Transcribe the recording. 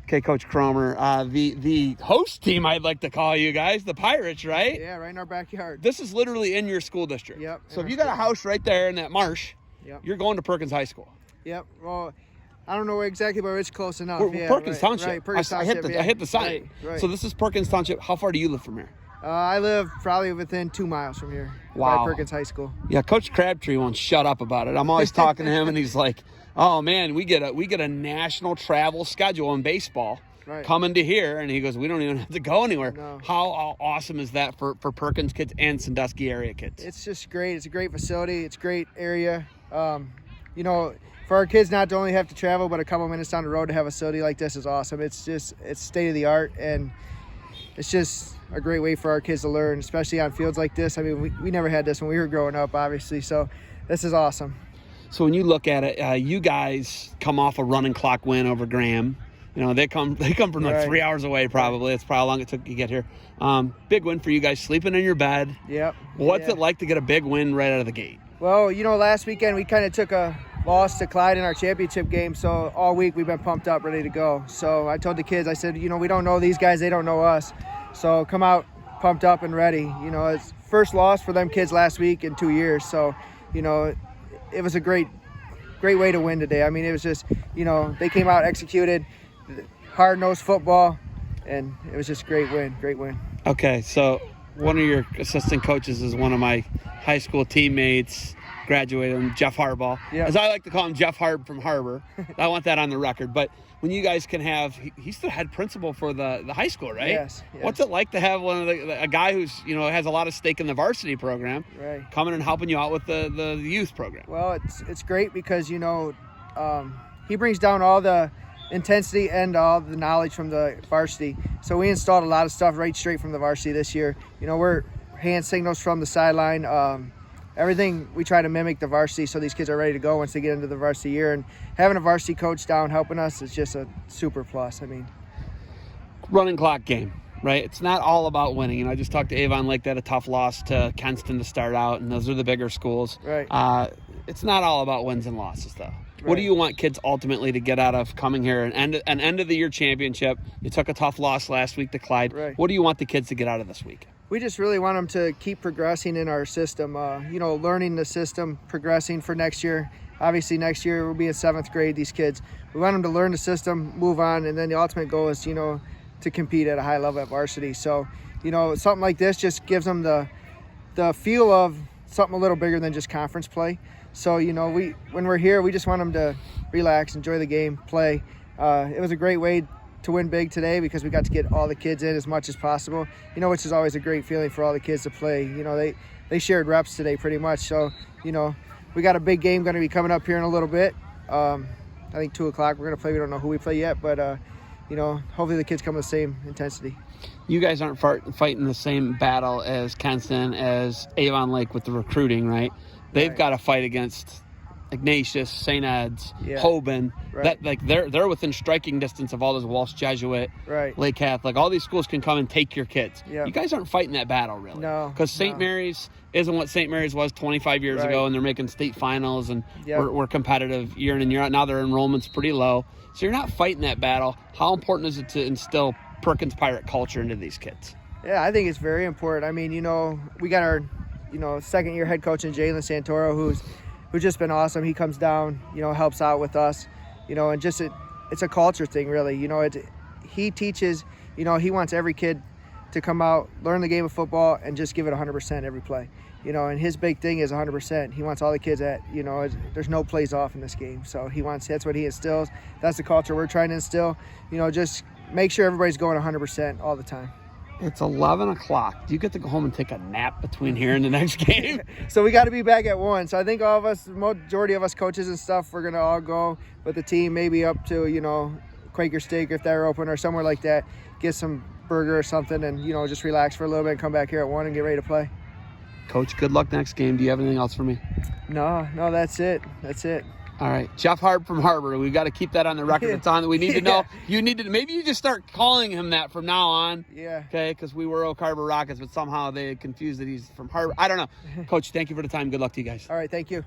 Okay, Coach Cromer, the host team, I'd like to call you guys, the Pirates, right? Yeah, right in our backyard. This is literally in your school district. Yep. So if you got a house right there in that marsh, Yep. you're going to Perkins High School. Yep. Well, I don't know exactly, but it's close enough. We're Perkins Township. Right, Perkins Township. I hit the sign. Right. So this is Perkins Township. How far do you live from here? I live probably within 2 miles from here. Wow. By Perkins High School. Yeah, Coach Crabtree won't shut up about it. I'm always talking to him, and he's like, "Oh man, we get a national travel schedule in baseball coming to here," and he goes, "We don't even have to go anywhere." No. How awesome is that for Perkins kids and Sandusky area kids? It's just great. It's a great facility. It's a great area. You know, for our kids not to only have to travel, but a couple minutes down the road to have a facility like this is awesome. It's state of the art, and it's just a great way for our kids to learn, especially on fields like this. I mean, we never had this when we were growing up, obviously, so this is awesome. So when you look at it, you guys come off a running clock win over Graham. You know, they come from like 3 hours away probably. It's probably how long it took you to get here. Big win for you guys, sleeping in your bed. Yep. What's it like to get a big win right out of the gate? Well, you know, last weekend we kind of took a loss to Clyde in our championship game, so all week we've been pumped up, ready to go. So I told the kids, I said, you know, we don't know these guys, they don't know us. So come out pumped up and ready. You know, it's first loss for them kids last week in 2 years. So, you know, it was a great way to win today. I mean, it was just, you know, they came out, executed, hard-nosed football, and it was just a great win. Okay, so one of your assistant coaches is one of my high school teammates, graduated, Jeff Harbaugh. Yep. As I like to call him, Jeff Harb from Harbor. I want that on the record. But when you guys can have, he's the head principal for the high school, right? Yes. What's it like to have a guy who's, you know, has a lot of stake in the varsity program, coming and helping you out with the youth program? Well, it's great because, you know, he brings down all the intensity and all the knowledge from the varsity. So we installed a lot of stuff right straight from the varsity this year. You know, we're hand signals from the sideline. Everything we try to mimic the varsity so these kids are ready to go once they get into the varsity year. And having a varsity coach down helping us is just a super plus. I mean, running clock game, right? It's not all about winning. You know, I just talked to Avon Lake. They had a tough loss to Kenston to start out, and those are the bigger schools. Right. It's not all about wins and losses, though. What do you want kids ultimately to get out of coming here and an end of the year championship? You took a tough loss last week to Clyde. What do you want the kids to get out of this week? We just really want them to keep progressing in our system, you know, learning the system, progressing for next year. Obviously, next year we'll be in 7th grade, these kids. We want them to learn the system, move on, and then the ultimate goal is, you know, to compete at a high level at varsity. So, you know, something like this just gives them the feel of something a little bigger than just conference play. So, you know, when we're here, we just want them to relax, enjoy the game, play. It was a great way to win big today because we got to get all the kids in as much as possible, you know, which is always a great feeling for all the kids to play. You know, they shared reps today pretty much. So, you know, we got a big game going to be coming up here in a little bit. I think 2 o'clock we're going to play. We don't know who we play yet, but, you know, hopefully the kids come with the same intensity. You guys aren't fighting the same battle as Kenston, as Avon Lake with the recruiting, right? They've got to fight against Ignatius, St. Ed's, Hoban. That like they're within striking distance of all those Walsh Jesuit, Lake Catholic. All these schools can come and take your kids. You guys aren't fighting that battle really. No. Because St. Mary's isn't what St. Mary's was 25 years ago, and they're making state finals, and we're competitive year in and year out. Now their enrollment's pretty low. So you're not fighting that battle. How important is it to instill Perkins Pirate culture into these kids? Yeah, I think it's very important. I mean, you know, we got our, you know, second-year head coach in Jalen Santoro, who's just been awesome. He comes down, you know, helps out with us, you know, and just it's a culture thing, really. You know, he teaches, you know, he wants every kid to come out, learn the game of football, and just give it 100% every play. You know, and his big thing is 100%. He wants all the kids at, you know, there's no plays off in this game. So that's what he instills. That's the culture we're trying to instill. You know, just make sure everybody's going 100% all the time. It's 11 o'clock. Do you get to go home and take a nap between here and the next game? So we got to be back at 1. So I think all of us, the majority of us coaches and stuff, we're going to all go with the team, maybe up to, you know, Quaker Steak if they're open or somewhere like that. Get some burger or something and, you know, just relax for a little bit and come back here at 1 and get ready to play. Coach, good luck next game. Do you have anything else for me? No, that's it. All right. Jeff Harb from Harbor. We've got to keep that on the record. It's on. We need to know. You need to, maybe you just start calling him that from now on. Yeah. Okay, because we were Oak Harbor Rockets, but somehow they confused that he's from Harbor. I don't know. Coach, thank you for the time. Good luck to you guys. All right, thank you.